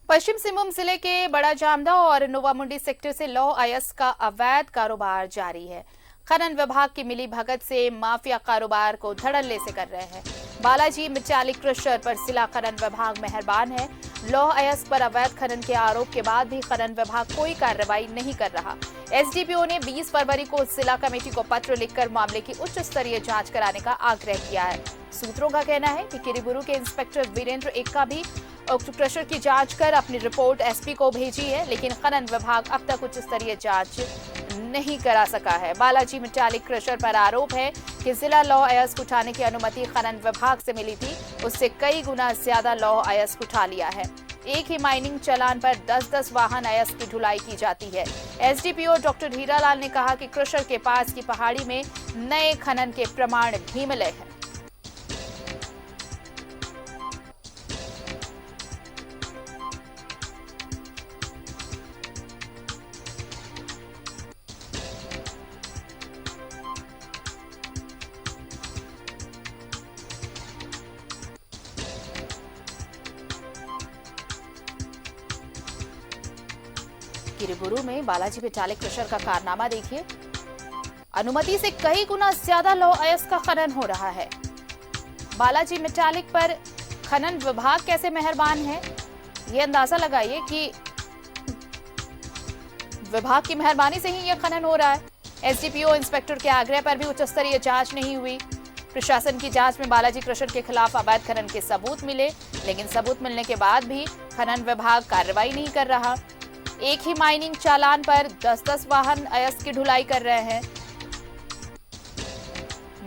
पश्चिम सिंहभूम जिले के बड़ा जामदा और नोवामुंडी सेक्टर से लौह अयस्क का अवैध कारोबार जारी है। खनन विभाग की मिली भगत से माफिया कारोबार को धड़ल्ले से कर रहे हैं। बालाजी मेटालिक क्रशर पर जिला खनन विभाग मेहरबान है। लौह अयस्क पर अवैध खनन के आरोप के बाद भी खनन विभाग कोई कार्रवाई नहीं कर रहा। एसडीपीओ ने 20 फरवरी को जिला कमेटी को पत्र लिखकर मामले की उच्च स्तरीय जांच कराने का आग्रह किया है। सूत्रों का कहना है कि किरीबुरू के इंस्पेक्टर वीरेंद्र एक्का भी क्रशर की जांच कर अपनी रिपोर्ट एसपी को भेजी है, लेकिन खनन विभाग अब तक उच्च स्तरीय जांच नहीं करा सका है। बालाजी मेटालिक क्रशर पर आरोप है कि जिला लौह अयस्क उठाने की अनुमति खनन विभाग से मिली थी, उससे कई गुना ज्यादा लौह अयस्क उठा लिया है। एक ही माइनिंग चालान पर 10-10 वाहन अयस्क की ढुलाई की जाती है। एसडीपीओ डॉक्टर हीरालाल ने कहा कि क्रशर के पास की पहाड़ी में नए खनन के प्रमाण भी मिले हैं। किरीबुरू में बालाजी मेटालिक क्रशर का कारनामा देखिए। अनुमति से कई गुना ज्यादा लौह अयस्क का खनन हो रहा है। बालाजी मेटालिक पर खनन विभाग कैसे मेहरबान है, ये अंदाजा लगाइए कि विभाग की मेहरबानी से ही यह खनन हो रहा है। एसडीपीओ इंस्पेक्टर के आग्रह पर भी उच्च स्तरीय जांच नहीं हुई। प्रशासन की जांच में बालाजी क्रशर के खिलाफ अवैध खनन के सबूत मिले, लेकिन सबूत मिलने के बाद भी खनन विभाग कार्रवाई नहीं कर रहा। एक ही माइनिंग चालान पर 10-10 वाहन अयस्क की ढुलाई कर रहे हैं।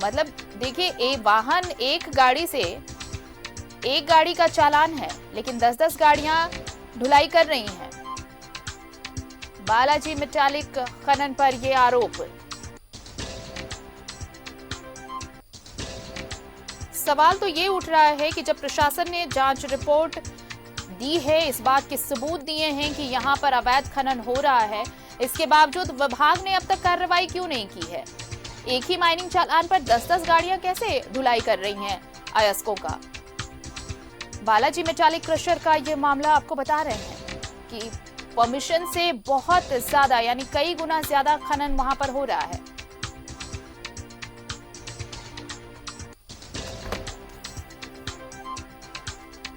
मतलब देखिए, वाहन एक गाड़ी से एक गाड़ी का चालान है, लेकिन 10-10 गाड़ियां ढुलाई कर रही हैं। बालाजी मेटालिक खनन पर यह आरोप। सवाल तो ये उठ रहा है कि जब प्रशासन ने जांच रिपोर्ट दी है, इस बात के सबूत दिए हैं कि यहां पर अवैध खनन हो रहा है, इसके बावजूद विभाग ने अब तक कार्रवाई क्यों नहीं की है? एक ही माइनिंग चालान पर 10-10 गाड़ियां कैसे ढुलाई कर रही हैं अयस्कों का? बालाजी मेटालिक क्रशर का ये मामला आपको बता रहे हैं कि परमिशन से बहुत ज्यादा, यानी कई गुना ज्यादा खनन वहां पर हो रहा है।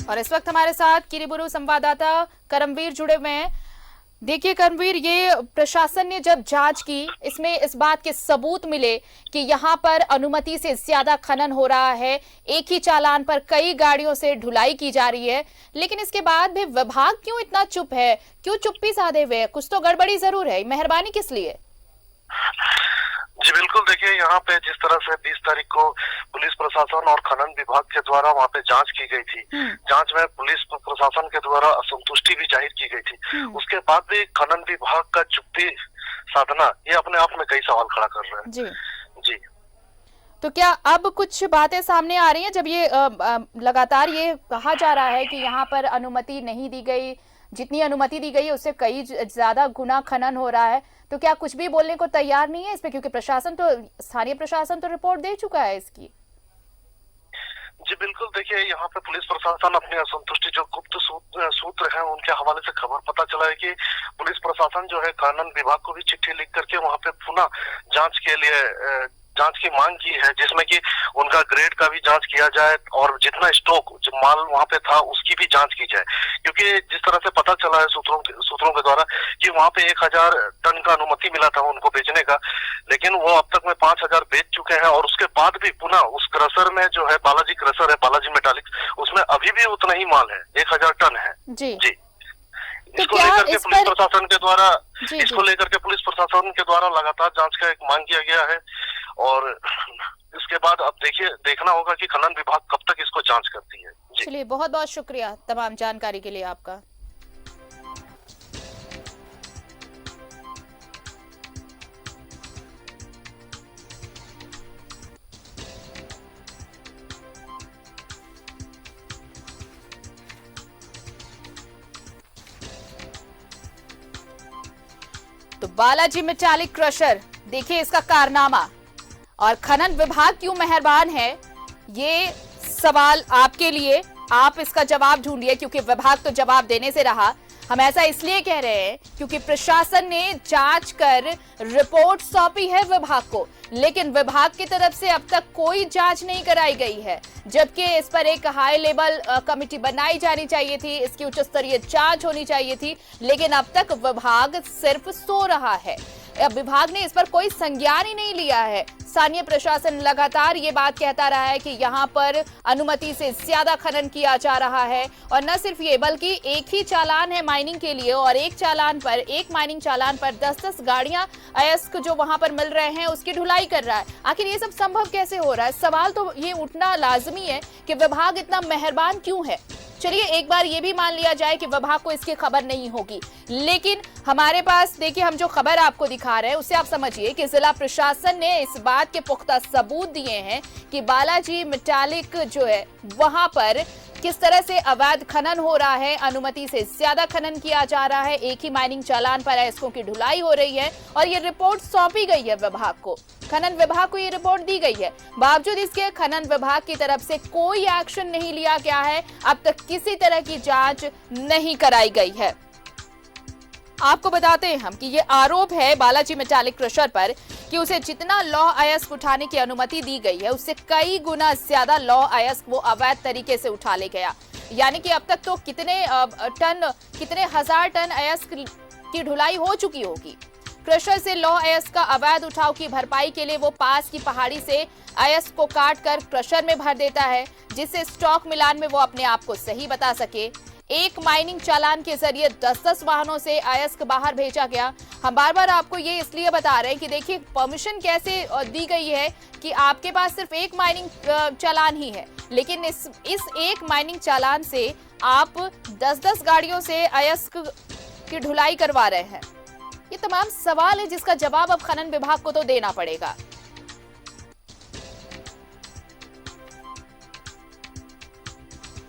और इस वक्त हमारे साथ किरीबुरू संवाददाता करमवीर जुड़े हुए हैं। देखिए करमवीर, ये प्रशासन ने जब जांच की, इसमें इस बात के सबूत मिले कि यहाँ पर अनुमति से ज्यादा खनन हो रहा है, एक ही चालान पर कई गाड़ियों से ढुलाई की जा रही है, लेकिन इसके बाद भी विभाग क्यों इतना चुप है? क्यों चुप्पी साधे हुए? कुछ तो गड़बड़ी जरूर है। मेहरबानी किस लिए? जी बिल्कुल, देखिए यहाँ पे जिस तरह से 20 तारीख को पुलिस प्रशासन और खनन विभाग के द्वारा वहाँ पे जांच की गई थी, जांच में पुलिस प्रशासन के द्वारा असंतुष्टि भी जाहिर की गई थी। उसके बाद भी खनन विभाग का चुप्पी साधना, ये अपने आप में कई सवाल खड़ा कर रहे हैं। जी जी, तो क्या अब कुछ बातें सामने आ रही हैं जब ये लगातार ये कहा जा रहा है कि यहाँ पर अनुमति नहीं दी गई, जितनी अनुमति दी गई है उससे कई ज्यादा गुना खनन हो रहा है, तो क्या कुछ भी बोलने को तैयार नहीं है इस पे? क्योंकि प्रशासन तो, स्थानीय प्रशासन तो रिपोर्ट दे चुका है इसकी। जी बिल्कुल, देखिए यहाँ पे पुलिस प्रशासन अपनी असंतुष्टि, जो गुप्त सूत्र हैं उनके हवाले से खबर पता चला है कि पुलिस प्रशासन जो है खनन विभाग को भी चिट्ठी लिख करके वहाँ पे पुनः जांच के लिए जांच की मांग की है, जिसमें कि उनका ग्रेड का भी जांच किया जाए और जितना स्टॉक जो माल वहां पे था उसकी भी जांच की जाए। क्योंकि जिस तरह से पता चला है सूत्रों के द्वारा कि वहां पे 1000 टन का अनुमति मिला था उनको बेचने का, लेकिन वो अब तक में 5000 बेच चुके हैं। और उसके बाद भी पुनः उस क्रशर में जो है बालाजी क्रशर है, बालाजी मेटालिक, उसमें अभी भी उतना ही माल है, 1000 टन है। जी। इसको लेकर के पुलिस प्रशासन के द्वारा लगातार जांच का एक मांग किया गया है। और इसके बाद अब देखना होगा कि खनन विभाग कब तक इसको जांच करती है। चलिए, बहुत बहुत शुक्रिया तमाम जानकारी के लिए आपका। तो बालाजी मेटालिक क्रशर, देखिए इसका कारनामा, और खनन विभाग क्यों मेहरबान है, ये सवाल आपके लिए, आप इसका जवाब ढूंढिए, क्योंकि विभाग तो जवाब देने से रहा। हम ऐसा इसलिए कह रहे हैं क्योंकि प्रशासन ने जांच कर रिपोर्ट सौंपी है विभाग को, लेकिन विभाग की तरफ से अब तक कोई जांच नहीं कराई गई है, जबकि इस पर एक हाई लेवल कमेटी बनाई जानी चाहिए थी, इसकी उच्च स्तरीय जांच होनी चाहिए थी, लेकिन अब तक विभाग सिर्फ सो रहा है। विभाग ने इस पर कोई संज्ञान ही नहीं लिया है। स्थानीय प्रशासन लगातार ये बात कहता रहा है कि यहाँ पर अनुमति से ज्यादा खनन किया जा रहा है, और न सिर्फ ये बल्कि एक ही चालान है माइनिंग के लिए, और एक माइनिंग चालान पर 10-10 गाड़ियां अयस्क जो वहां पर मिल रहे हैं उसकी ढुलाई कर रहा है। आखिर ये सब संभव कैसे हो रहा है? सवाल तो ये उठना लाजमी है कि विभाग इतना मेहरबान क्यों है। चलिए एक बार ये भी मान लिया जाए कि विभाग को इसकी खबर नहीं होगी, लेकिन हमारे पास देखिए हम जो खबर आपको दिखा रहे हैं उससे आप समझिए कि जिला प्रशासन ने इस बात के पुख्ता सबूत दिए हैं कि बालाजी मेटालिक जो है वहां पर किस तरह से अवैध खनन हो रहा है, अनुमति से ज्यादा खनन किया जा रहा है, एक ही माइनिंग चालान पर अयस्कों की ढुलाई हो रही है, और ये रिपोर्ट सौंपी गई है विभाग को। खनन विभाग को ये रिपोर्ट दी गई है, बावजूद इसके खनन विभाग की तरफ से कोई एक्शन नहीं लिया गया है। अब तक किसी तरह की जांच नहीं कराई गई है। आपको बताते हैं हम कि ये आरोप है बालाजी मेटालिक क्रशर पर कि उसे जितना लौह अयस्क उठाने की अनुमति दी गई है उससे कई गुना ज्यादा लौह अयस्क वो अवैध तरीके से उठा ले गया। यानी कि अब तक तो कितने हजार टन अयस्क की ढुलाई हो चुकी होगी। क्रशर से लौह अयस्क का अवैध उठाव की भरपाई के लिए वो पास की पहाड़ी से अयस्क को काट कर क्रशर में भर देता है, जिससे स्टॉक मिलान में वो अपने आप को सही बता सके। एक माइनिंग चालान के जरिए 10-10 वाहनों से अयस्क बाहर भेजा गया। हम बार बार आपको ये इसलिए बता रहे हैं कि देखिए परमिशन कैसे दी गई है कि आपके पास सिर्फ एक माइनिंग चालान ही है, लेकिन इस एक माइनिंग चालान से आप 10-10 गाड़ियों से अयस्क की ढुलाई करवा रहे हैं। ये तमाम सवाल है जिसका जवाब अब खनन विभाग को तो देना पड़ेगा।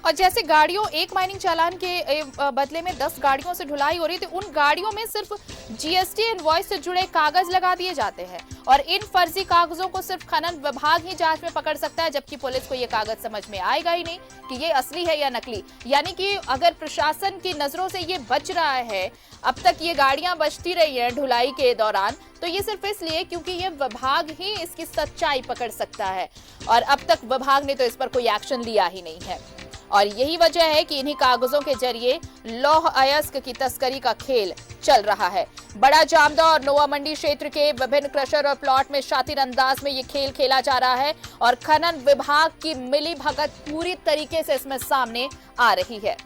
और जैसे गाड़ियों एक माइनिंग चालान के बदले में 10 गाड़ियों से ढुलाई हो रही थी, उन गाड़ियों में सिर्फ जीएसटी इनवॉइस से जुड़े कागज लगा दिए जाते हैं, और इन फर्जी कागजों को सिर्फ खनन विभाग ही जांच में पकड़ सकता है, जबकि पुलिस को ये कागज समझ में आएगा ही नहीं कि ये असली है या नकली। यानी कि अगर प्रशासन की नजरों से ये बच रहा है, अब तक ये गाड़ियां बचती रही हैं ढुलाई के दौरान, तो ये सिर्फ इसलिए क्योंकि ये विभाग ही इसकी सच्चाई पकड़ सकता है, और अब तक विभाग ने तो इस पर कोई एक्शन लिया ही नहीं है। और यही वजह है कि इन्हीं कागजों के जरिए लौह अयस्क की तस्करी का खेल चल रहा है। बड़ा जामदा और नोआ मंडी क्षेत्र के विभिन्न क्रशर और प्लॉट में शातिर अंदाज में ये खेल खेला जा रहा है, और खनन विभाग की मिली भगत पूरी तरीके से इसमें सामने आ रही है।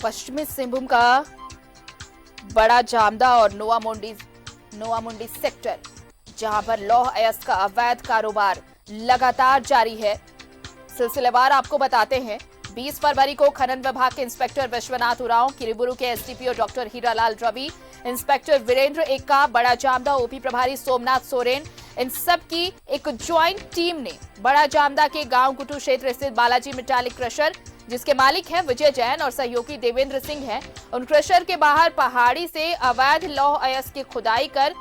पश्चिमी सिंहभूम का बड़ा जामदा और नोआ मुंडी सेक्टर, जहां पर लौह अयस्क का अवैध कारोबार लगातार जारी है। सिलसिलेवार आपको बताते हैं। 20 फरवरी को खनन विभाग के इंस्पेक्टर विश्वनाथ उरांव, किरीबुरू के SDPO doctor Hiralal Ravi, inspector Virendra Ekka, Bada Jamda OP प्रभारी सोमनाथ सोरेन, इन सब की एक ज्वाइंट टीम ने बड़ा जामदा के गांव गुटू क्षेत्र स्थित बालाजी मेटालिक क्रशर, जिसके मालिक हैं विजय जैन और सहयोगी देवेंद्र सिंह हैं, उन क्रशर के बाहर पहाड़ी से अवैध लौह अयस्क की खुदाई कर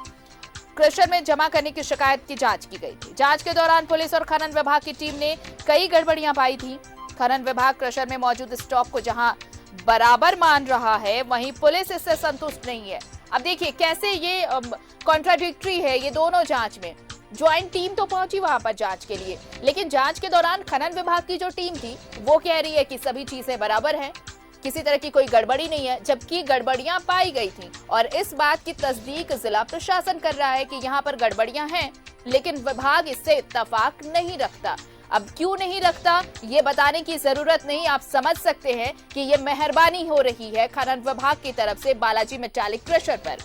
क्रशर में जमा करने की शिकायत की जांच की गई थी। जांच के दौरान पुलिस और खनन विभाग की टीम ने कई गड़बड़ियां पाई थी। खनन विभाग क्रशर में मौजूद स्टॉक को जहां बराबर मान रहा है, वहीं पुलिस इससे संतुष्ट नहीं है। अब देखिए कैसे ये कॉन्ट्राडिक्टरी है ये दोनों जांच में। ज्वाइंट टीम तो पहुंची वहां पर जांच के लिए, लेकिन जांच के दौरान खनन विभाग की जो टीम थी वो कह रही है कि सभी चीजें बराबर हैं, किसी तरह की कोई गड़बड़ी नहीं है, जबकि गड़बड़ियां पाई गई थी। और इस बात की तस्दीक जिला प्रशासन कर रहा है कि यहाँ पर गड़बड़ियां हैं, लेकिन विभाग इससे इत्तेफाक नहीं रखता। अब क्यों नहीं रखता ये बताने की जरूरत नहीं, आप समझ सकते हैं कि ये मेहरबानी हो रही है खनन विभाग की तरफ से बालाजी मेटालिक क्रशर पर।